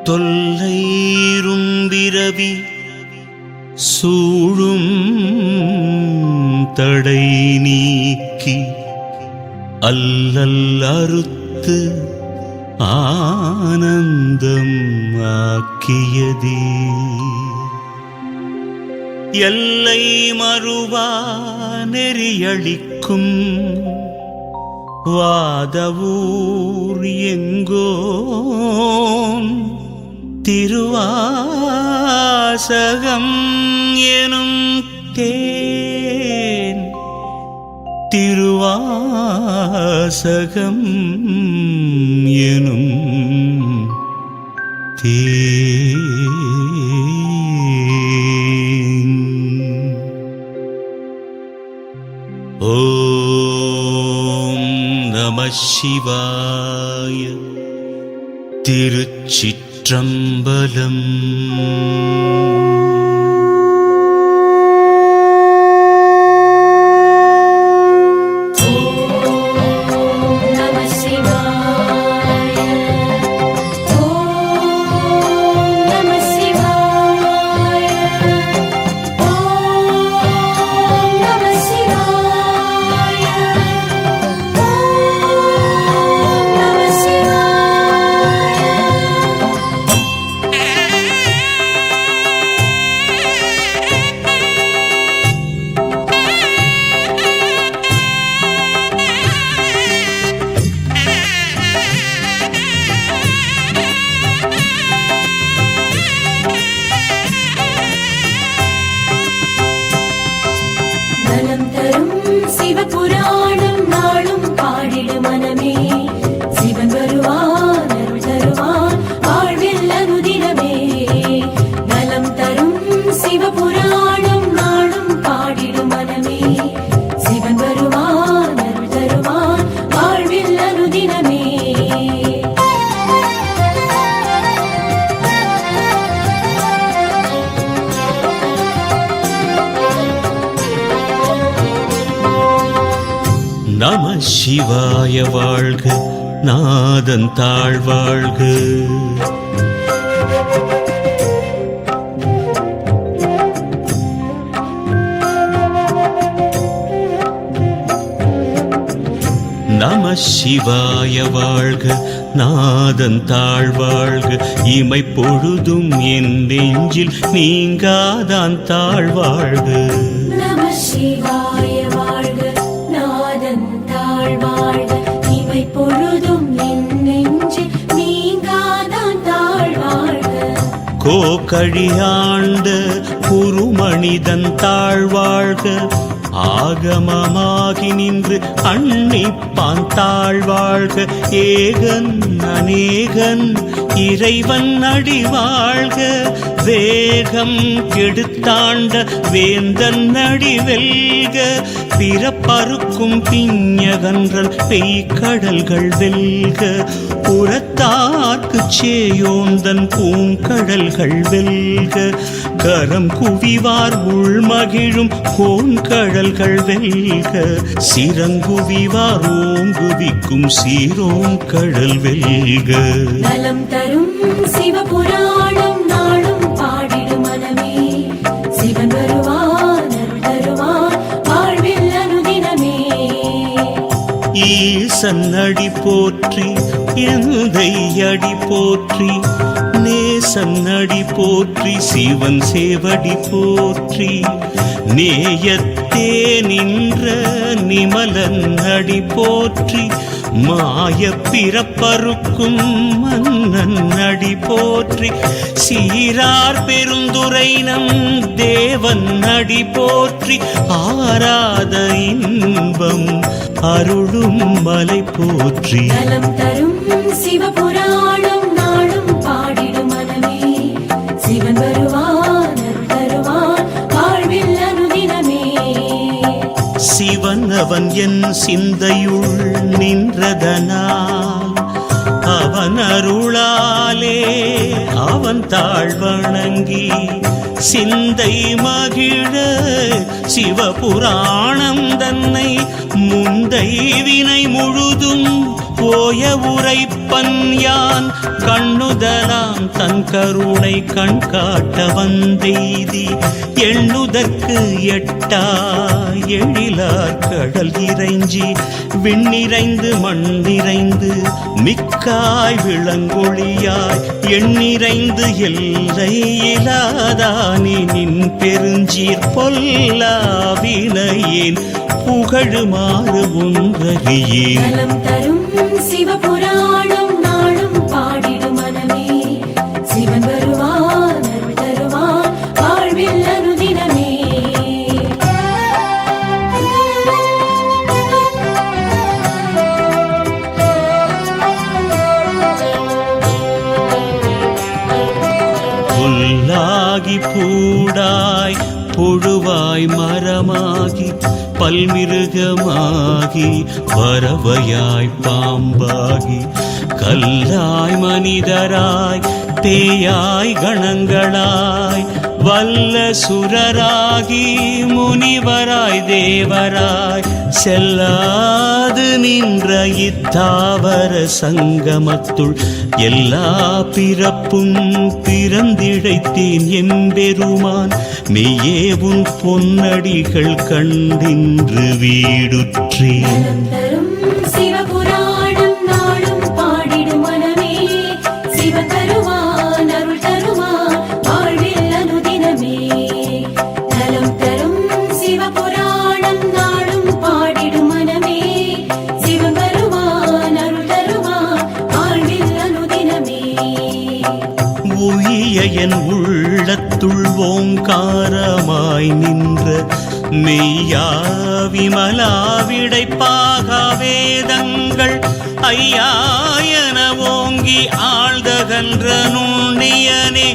தொல்லைரும்பிரவி சூழும் தடை நீக்கி அல்லல் அறுத்து ஆனந்தம் ஆக்கியதே எல்லை மறுவா நெறியளிக்கும் வாதவூர் எங்கோன் திருவாசகம் எனும் தேன் திருவாசகம் எனும் தேன். ஓம் நம சிவாய. திருச்சிற்றம்பலம். சிவபுராணம் நாளும் பாடிடு மனமே. சிவன் வருவான் அருள் தருவான் வாழ்வில் அனுதினமே. நலம் தரும் சிவபுராணம் நாளும் பாடிடு மனமே. சிவன் வருவான் அருள் தருவான் வாழ்வில் அனுதினமே. நம சிவாய வாழ்க, நாதன் தாழ்வாழ்க. நம சிவாய வாழ்க, நாதன் தாழ்வாழ்க. இமை பொழுதும் என் நெஞ்சில் நீங்காதான் தாழ்வாழ்க. நம சிவாய வாழ்க, நாதன் தாழ்வாழ்க. இமை பொழுதும் என் நெஞ்சில் நீங்காதான் தாழ்வாழ்க. கோகழியாண்ட குருமனிதன் தாழ்வாழ்க. ஆகமமாகி நின்று அன்னிப்பான் தாழ்வாழ்க. ஏகன் அநேகன் இறைவன் அடிவாழ்க. வேகம் கெடுத்தாண்ட வேந்தன் அடிவெல்க. பிறப்பறுக்கும் பிஞகன்றல் பெய்கடல்கள் வெல்க. புறத்தார்க்கு சேயோந்தன் பூங்கடல்கள் வெல்க. கரம் குவிவார் உள்மகிழும் கோன்கடல்கள் வெல்க. சிறங்குவிவார் ஓங்குவிக்கும் சீரோங்கடல் வெல்க. நலம் தரும் சிவபுராணம் நாளும் பாடிடு மனமே. சிவன் வருவான் அருள் தருவான் வாழ்வில் அனுதினமே. ஈசன் அடி போற்றி, எந்தை அடி போற்றி, நேசன் அடி போற்றி, சிவன் சேவடி போற்றி. நேயத்தே நின்ற நிமலன் அடி போற்றி, மாய பிறப்பறுக்கும் மன்னன் அடி போற்றி. சீரார் பெருந்துரை நம் தேவன் அடி போற்றி. ஆராத இன்பம் அருளும் மலை போற்றி. நலம் தரும் சிவபுராணம் நாளும் பாடிடு மனமே. சிவன் வருவான் அருள் தருவான் வாழ்வில் அனுதினமே. சிவன் அவன் என் சிந்தையுள் நின்றதனால் அவன் அருளாலே அவன் தாழ்வணங்கி சிந்தை மகிழ சிவபுராணம் தன்னை முந்தை வினை முழுதும் போய உரைப்பன் யான் கண்ணுதலாம் தன் கருணை கண் காட்ட வந்தெய்தி எண்ணுதற்கு எட்டா எழிலார் கடல் இறைஞ்சி விண்ணிறைந்து மண்ணிறைந்து மிக்காய் விளங்கொழியாய் எண்ணிறைந்து எல்லை இலாதானே நின் பெருஞ்சீர் பொல்லாவினையேன் புகழுமாறு ஒன்றறியேன். நலம் தரும் சிவபுராணம் நாளும் பாடிடும் மனமே சிவன் வருவான் அருள் தருவான் வாழ்வில் அனுதினமே. புல்லாகி பூடாய் புழுவாய் மரமாகி பல்மிருகமாகி பறவையாய் பாம்பாகி கல்லாய் மனிதராய் பேயாய் கணங்களாய் வல்ல சுரராகி முனிவராய் தேவராய் செல்லாது நின்ற இத்தாவர சங்கமத்துள் எல்லா பிறப்பும் பிறந்திழைத்தேன் எம்பெருமான் மெய்யே உன் பொன்னடிகள் கண்டின்று வீடுற்றேன். நலம் தரும் சிவபுராணம் நாளும் பாடிடும் மனமே சிவன் தருவான் அருள் தருவான் வாழ்வில் அனுதினமே. நலம் தரும் சிவபுராணம் நாளும் பாடிடும் மனமே சிவன் வருவான் அருள் தருவான் வாழ்வில் அனுதினமே. உயிய என் உள்ளத்துள் ஓங்காரமாய் நின்ற மெய்யா விமலா விடைப்பாக வேதங்கள் ஐயாயன ஓங்கி ஆழ்தகன்ற நுண்ணியனே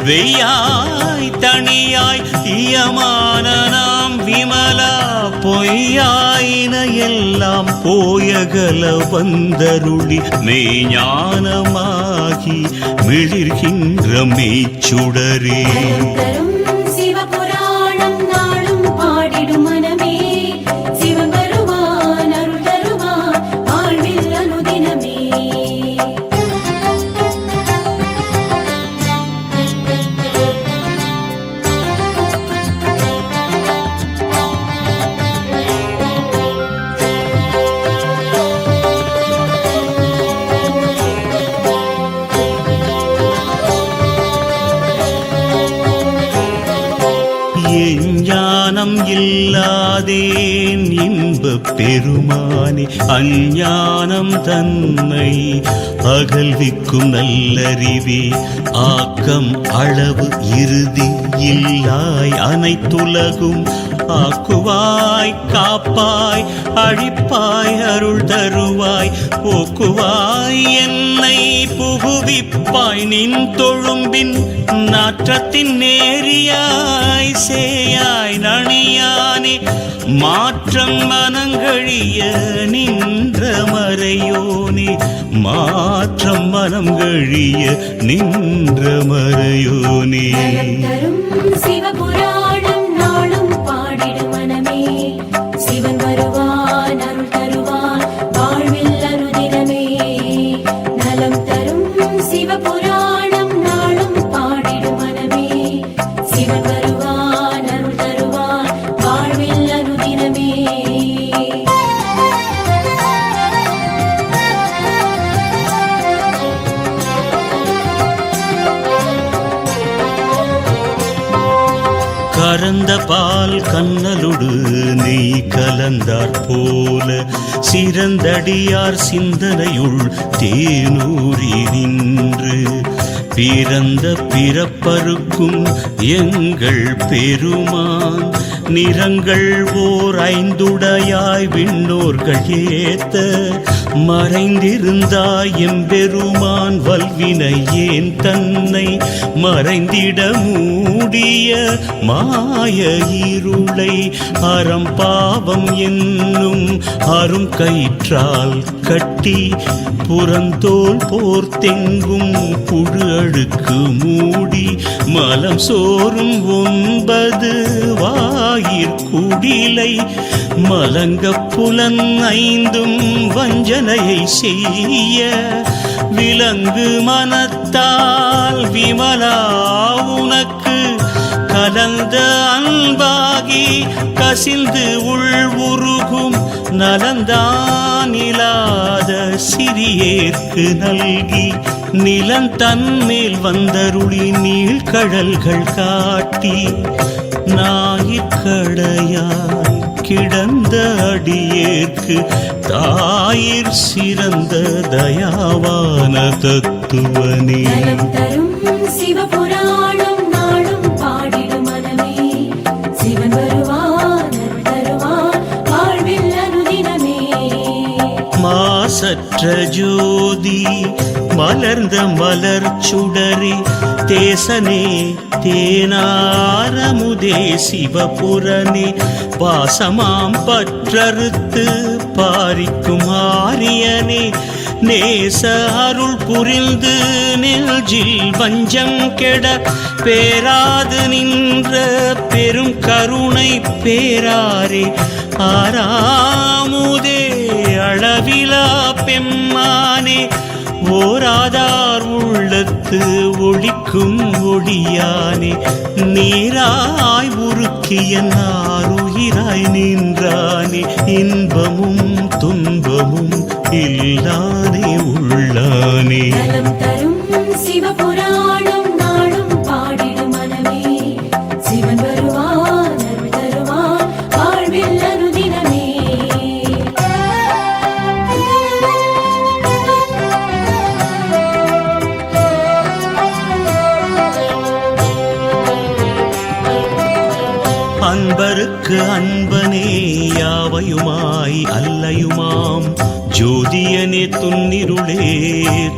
வெய்யாய் தனியாய் இயமான நாம் விமலா பொய்யாயின எல்லாம் போயகல வந்தருளி மெய்ஞானமாகி மிளிர்கின்ற மெய்ச்சுடரே. நலம் தரும் சிவபுராணம் நாளும் பாடிடும் மனமே சிவன் வருவான் அருள் தருவான் வாழ்வில் அனுதினமே. ஞானம் இல்லாதேன் இன்பப் பெருமானே அஞ்ஞானம் தன்னை அகல்விக்கும் நல்லறிவே ஆக்கம் அளவு இறுதி இல்லாய் அனைத்துலகும் ஆக்குவாய் காப்பாய் அழிப்பாய் அருள் தருவாய் போக்குவாய் என்னை புகுவிப்பாய் நின் தொழும்பின் நாற்றத்தின் நேரியாய் சேயாய் நணியானே மாற்றம் மனங்கழிய நின்ற மறையோனே மாற்றம் மனங்கழிய நின்ற மறையோனே. நலம் தரும் சிவபுராணம் நாளும் பாடிடும் மனமே சிவன் வருவான் அருள் தருவான் வாழ்வில் அனுதினமே. நலம் தரும் சிவபுராணம் நாளும் பாடிடும் மனமே சிவன் வருவான் அருள் தருவான் வாழ்வில் அனுதினமே. கறந்த பால் கண்ணலுடு நெய் கலந்தாற் போல சிறந்தடியார் சிந்தனையுள் தேனூரி நின்று பிறந்த பிறப்பருக்கும் எங்கள் பெருமான் நிறங்கள் ஓர் ஐந்துடையாய் விண்ணோர்கள் ஏத்த மறைந்திருந்தாய் எம்பெருமான் வல்வினை ஏன் தன்னை மறைந்திட மூடிய மாய இருளை அறம்பாவம் என்னும் அரும் கயிற்றால் கட்டி புறந்தோல் போர்த்தெங்கும் புழு அழுக்கு மூடி மலம் சோறும் 9 வாயிற்குடிலை மலங்க புலன் 5 வஞ்சனையை செய்ய விலங்கு மனத்தால் விமலா உனக்கு கலந்த அன்பாகி கசிந்து உள் உருகும் நலந்தான் இல்லாத சிறியேற்கு நல்கி நிலந்தன்மேல் வந்தருளி நீழ்கடல்கள் காட்டி ஞாயிற்கடையாய் கிடந்த அடியேற்கு தாயிற் சிறந்த தயாவான தத்துவனே. நலம் தரும் சிவபுராணம் நாளும் பாடிடும் மனமே சிவன் வருவான் அருள் தருவான் வாழ்வில் அனுதினமே. மாசற்ற ஜோதி மலர்ந்த மலர் சுடரே தேசனே தேனாரமுதே சிவபுரனே பாசமாம் பற்றறுத்து பாரிக்கும் ஆரியனே நேச அருள் புரிந்து நெஞ்சில் வஞ்சம் கெட பேராது நின்ற பெரும் கருணை பேராரே ஆறாமுதே அளவிலா பெம்மானே ஓராதார் உள்ளத்து ஒளிக்கும் ஒளியானே நீராய் உருக்கிய நாருயிராய் நின்றானே இன்பமும் துன்பமும் இல்லானே உள்ளானே. நலம் தரும் சிவபுராணம் நாளும் பாடிடும் மனமே சிவன் வருவான் அருள் தருவான் வாழ்வில் அனுதினமே. அன்பருக்கு அன்பனே யாவையுமாய் அல்லையுமாம் ஜோதியனே துன்னிருளே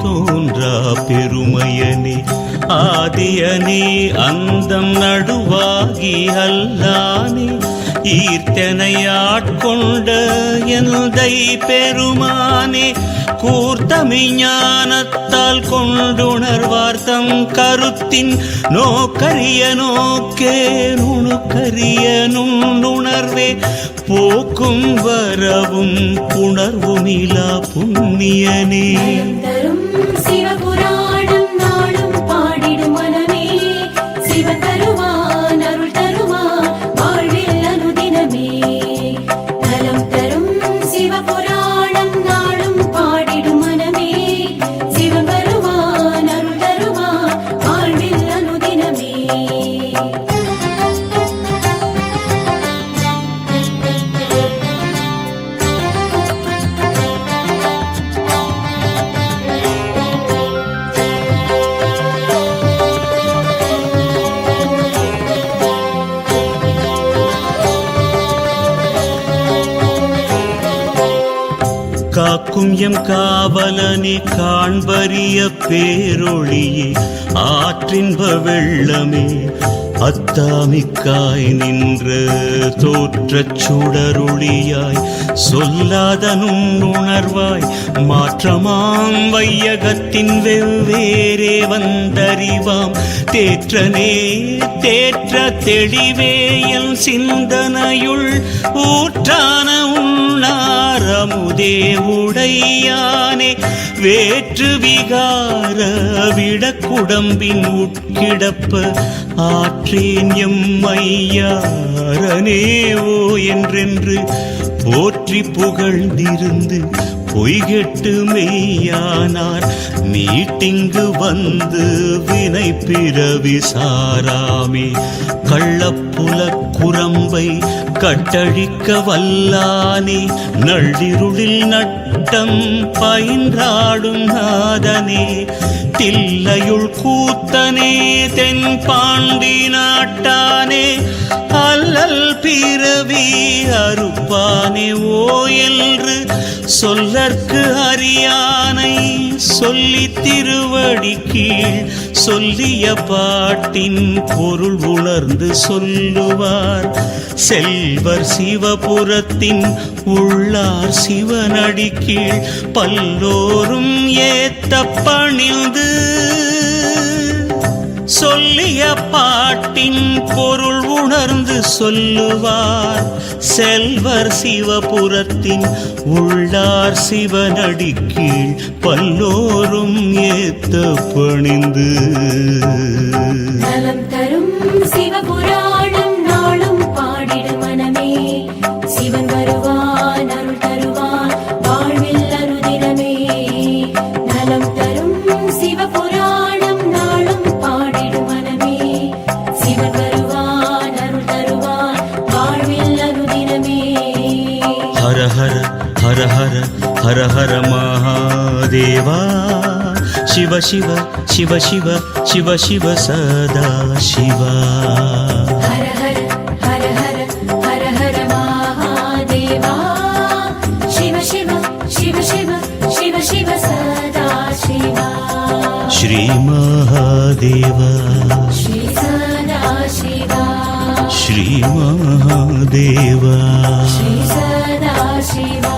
தோன்றா பெருமையனே ஆதியனே அந்தம் நடுவாகி அல்லானே ஈர்த்தனையாட்கொண்ட எந்தை பெருமானே கூர்த்தமை ஞானத்தால் கொண்டுணர்வார்த்தம் கருத்தின் நோக்கரிய நோக்கே நுணுக்கரிய நுண்ணுணர்வே போக்கும் வரவும் புணர்வுமிலா புண்ணியனே. நலம் தரும் சிவபுராணம் நாளும் பாடிடும் மனமே சிவன் வருவான் அருள் தருவான் வாழ்வில் அனுதினமே. நலம் தரும் சிவபுராணம் நாளும் பாடிடும் மனமே சிவன் வருவான் அருள் தருவான் வாழ்வில் அனுதினமே. காக்கும் எம் காவலனே காண்பரிய பேரொளியே ஆற்றின்ப வெள்ளமே அத்தாமிக்காய் நின்ற தோற்றச் சுடரொளியாய் சொல்லாத நுண்ணுணர்வாய் மாற்றமாம் வையகத்தின் வெவ்வேறே வந்தறிவாம் தேற்றனே தேற்ற தெளிவே என் சிந்தனையுள் ஊற்றான உண்ணாரமுதே உடையானே வேற்று விகார விடக்குடம்பின் உட்கிடப்ப ஆற்றேன் எம்மையாரனே ஓ என்றென்று போற்றி புகழ்ந்திருந்து பொய்கெட்டு மெய்யானார் மீட்டிங்கு வந்து வினை பிறவி சாராமே கள்ளப்புல குரம்பை கட்டழிக்க வல்லானே நள்ளிருளில் நட்டம் பயின்றாடும் நாதனே தில்லையுள் கூத்தனே தென் பாண்டி நாட்டானே அல்லல் பிறவி அறுப்பானே ஓ என்று சொல்லற்கு அறியானை சொல்லி திருவடி கீழ் சொல்லிய பாட்டின் பொருள் உணர்ந்து சொல்லுவார் செல்வர் சிவபுரத்தின் உள்ளார் சிவனடி கீழ் பல்லோரும் ஏத்த பணிந்து பொருள் உணர்ந்து சொல்லுவார் செல்வர் சிவபுரத்தின் உள்ளார் சிவனடிக்கீழ் பல்லோரும் ஏத்த பணிந்து. நலம் தரும் சிவபுராணம் நாளும் பாடிடு மனமே, சிவன் வருவான் அருள் தருவான் வாழ்வில் அனுதினமே. நலம் தரும் சிவபுராணம் நாளும் பாடிடு மனமே, சிவன் வருவான் அருள் தருவான் வாழ்வில் அனுதினமே. ஹர ஹர ஹர ஹர ஹர ஹர மகாதேவா, சிவ சிவ சிவ சிவ சிவ சிவ சதா சிவா. ஹர ஹர ஹர ஹர ஹர ஹர மகாதேவா, சிவ சிவ சிவ சிவ சிவ சிவ சதா சிவா. ஸ்ரீ மகாதேவா, ஸ்ரீ சதா சிவா, ஸ்ரீ மகாதேவா. ஸ்ரீ சதா சிவா.